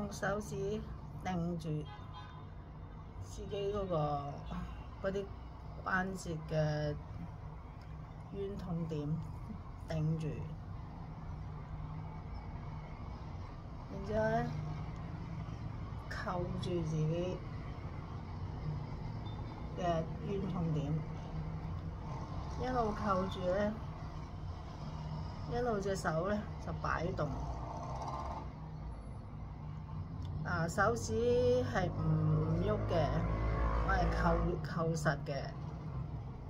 用手指定住自己嗰啲關節嘅冤痛點，定住，然之後咧扣住自己嘅冤痛點，一路扣住咧，一路隻手咧就擺動。手指係唔喐嘅，我係扣實嘅，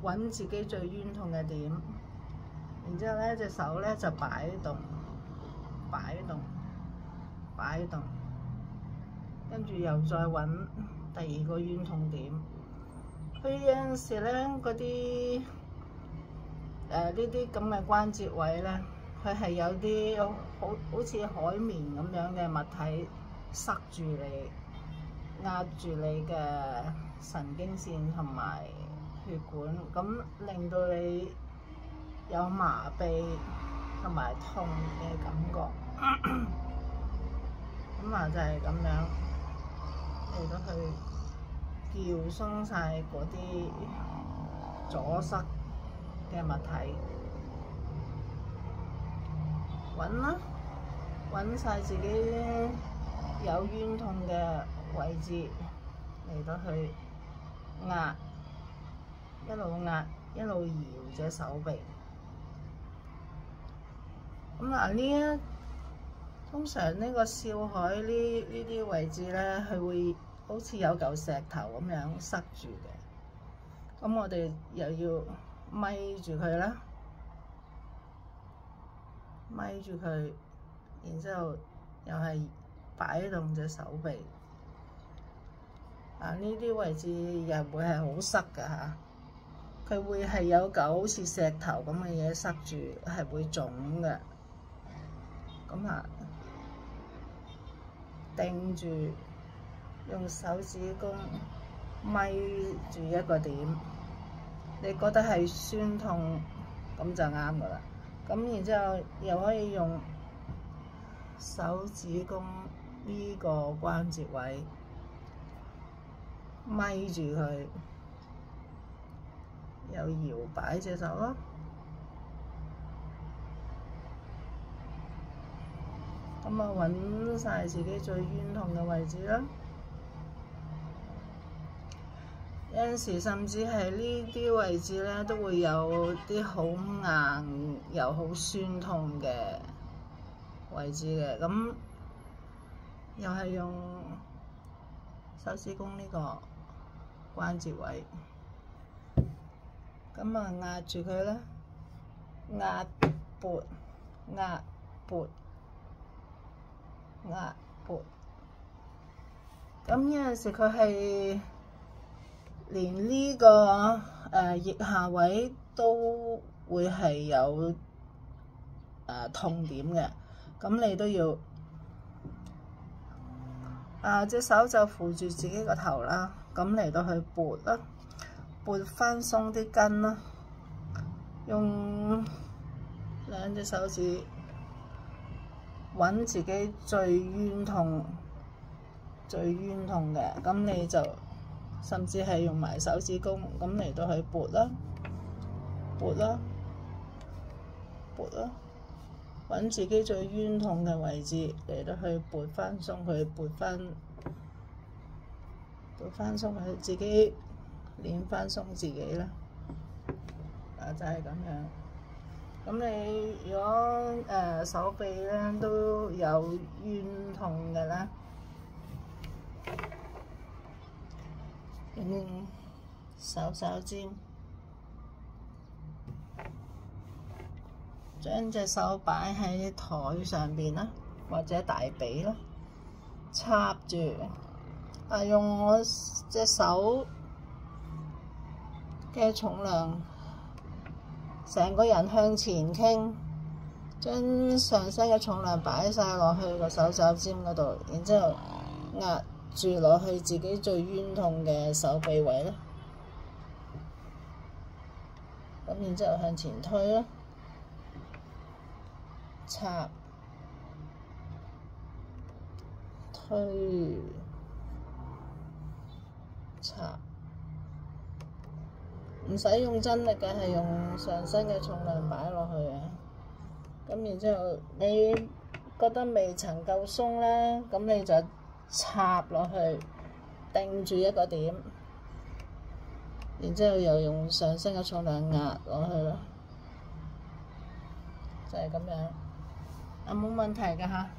揾自己最冤痛嘅點。然之後咧，隻手咧就擺動，跟住又再揾第二個冤痛點。佢有陣時咧，嗰啲呢啲咁嘅關節位咧，佢係有啲好似海綿咁樣嘅物體塞住你，壓住你嘅神經線同埋血管，咁令到你有麻痹同埋痛嘅感覺。咁就係咁樣嚟到去撬鬆晒嗰啲阻塞嘅物體，揾晒自己有冤痛嘅位置嚟到去壓，一路壓一路搖隻手臂。通常呢個笑海呢啲位置咧，佢會好似有嚿石頭咁樣塞住嘅。咁我哋又要咪住佢啦，咪住佢，然之後又係擺動隻手臂。呢啲位置又會係好塞㗎嚇，佢會係有嚿好似石頭咁嘅嘢塞住，係會腫嘅。定住，用手指公咪住一個點，你覺得係酸痛，咁就啱㗎啦。咁然之後又可以用手指公呢個關節位咪住佢，又搖擺隻手咯。揾晒自己最冤痛嘅位置啦。有陣時甚至係呢啲位置咧，都會有啲好硬又好酸痛嘅位置嘅。咁又係用手指公呢個關節位，壓住佢啦，壓撥。咁有陣時佢係連呢個腋下位都會係有痛點嘅，咁你都要隻手就扶住自己個頭啦，咁嚟到去撥啦，撥翻鬆啲筋啦，用兩隻手指揾自己最冤痛嘅，咁你就甚至係用埋手指公咁嚟到去撥啦，揾自己最冤痛嘅位置嚟到去撥翻鬆佢，撥翻鬆佢，自己練翻鬆自己啦。就係咁樣。咁你如果手臂咧都有冤痛嘅啦，用手尖將隻手擺喺台上邊啦，或者大髀啦，插住。用我隻手嘅重量，成個人向前傾，將上身嘅重量擺晒落去個手肘尖嗰度，然之後壓住落去自己最冤痛嘅手臂位啦。咁然之後向前推啦，插推插，唔使用真力嘅，係用上身嘅重量擺落去嘅。咁然之後，你覺得未曾夠鬆咧，咁你就插落去，定住一個點，然之後又用上身嘅重量壓落去咯，就係咁樣。冇問題㗎吓。